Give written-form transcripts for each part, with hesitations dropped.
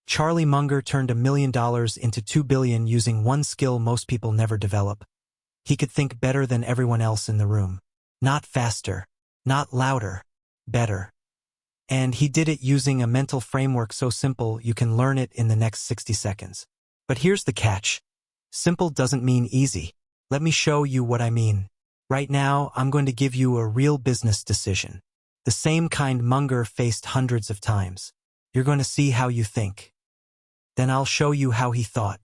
Charlie Munger turned $1 million into $2 billion using one skill most people never develop. He could think better than everyone else in the room. Not faster, not louder, better. And he did it using a mental framework so simple you can learn it in the next 60 seconds. But here's the catch. Simple doesn't mean easy. Let me show you what I mean. Right now, I'm going to give you a real business decision. The same kind Munger faced hundreds of times. You're going to see how you think. Then I'll show you how he thought.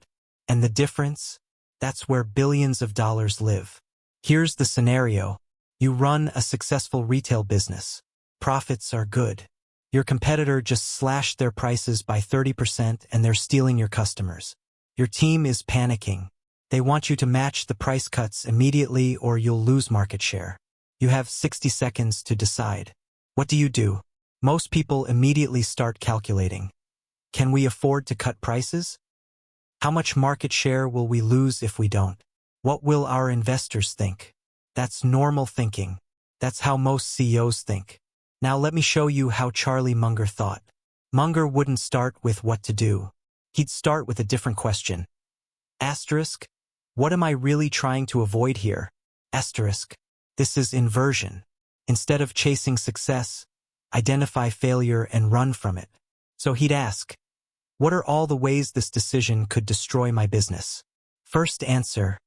And the difference? That's where billions of dollars live. Here's the scenario. You run a successful retail business. Profits are good. Your competitor just slashed their prices by 30% and they're stealing your customers. Your team is panicking. They want you to match the price cuts immediately or you'll lose market share. You have 60 seconds to decide. What do? Most people immediately start calculating. Can we afford to cut prices? How much market share will we lose if we don't? What will our investors think? That's normal thinking. That's how most CEOs think. Now let me show you how Charlie Munger thought. Munger wouldn't start with what to do. He'd start with a different question. Asterisk, what am I really trying to avoid here? Asterisk, this is inversion. Instead of chasing success, identify failure and run from it. So he'd ask, what are all the ways this decision could destroy my business? First answer,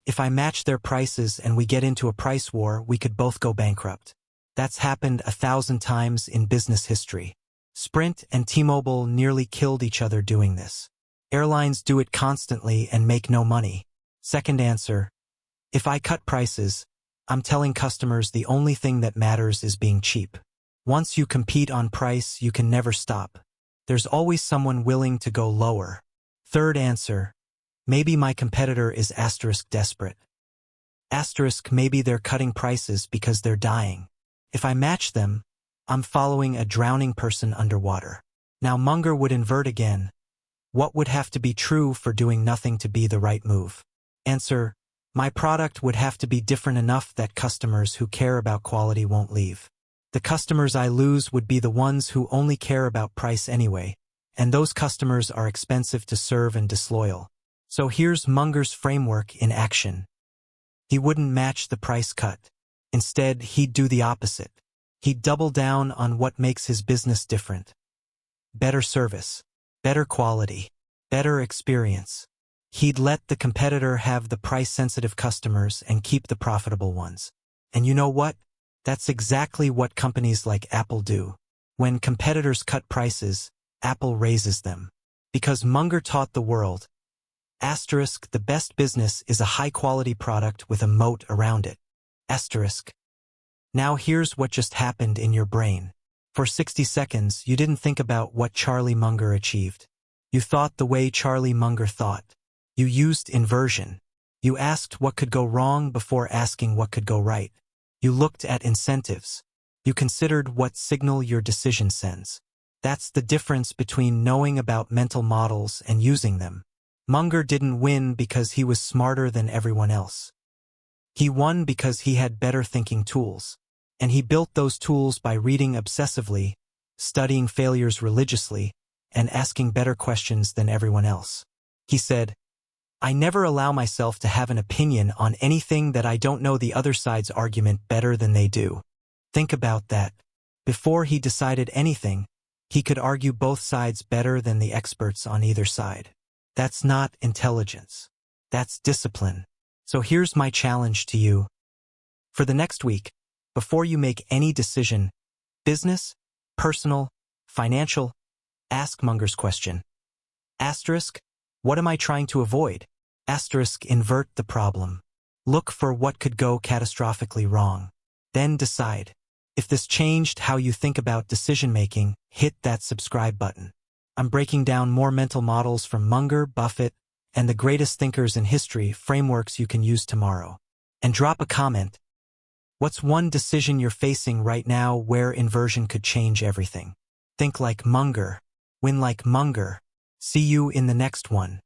if I match their prices and we get into a price war, we could both go bankrupt. That's happened 1,000 times in business history. Sprint and T-Mobile nearly killed each other doing this. Airlines do it constantly and make no money. Second answer, if I cut prices, I'm telling customers the only thing that matters is being cheap. Once you compete on price, you can never stop. There's always someone willing to go lower. Third answer, maybe my competitor is asterisk desperate. Asterisk, maybe they're cutting prices because they're dying. If I match them, I'm following a drowning person underwater. Now Munger would invert again. What would have to be true for doing nothing to be the right move? Answer, my product would have to be different enough that customers who care about quality won't leave. The customers I lose would be the ones who only care about price anyway, and those customers are expensive to serve and disloyal. So here's Munger's framework in action. He wouldn't match the price cut. Instead, he'd do the opposite. He'd double down on what makes his business different. Better service, better quality, better experience. He'd let the competitor have the price-sensitive customers and keep the profitable ones. And you know what? That's exactly what companies like Apple do. When competitors cut prices, Apple raises them. Because Munger taught the world, asterisk, the best business is a high-quality product with a moat around it. Asterisk. Now here's what just happened in your brain. For 60 seconds, you didn't think about what Charlie Munger achieved. You thought the way Charlie Munger thought. You used inversion. You asked what could go wrong before asking what could go right. You looked at incentives. You considered what signal your decision sends. That's the difference between knowing about mental models and using them. Munger didn't win because he was smarter than everyone else. He won because he had better thinking tools. And he built those tools by reading obsessively, studying failures religiously, and asking better questions than everyone else. He said, I never allow myself to have an opinion on anything that I don't know the other side's argument better than they do. Think about that. Before he decided anything, he could argue both sides better than the experts on either side. That's not intelligence. That's discipline. So here's my challenge to you. For the next week, before you make any decision, business, personal, financial, ask Munger's question. Asterisk, what am I trying to avoid? Asterisk, invert the problem. Look for what could go catastrophically wrong. Then decide. If this changed how you think about decision-making, hit that subscribe button. I'm breaking down more mental models from Munger, Buffett, and the greatest thinkers in history, frameworks you can use tomorrow. And drop a comment. What's one decision you're facing right now where inversion could change everything? Think like Munger. Win like Munger. See you in the next one.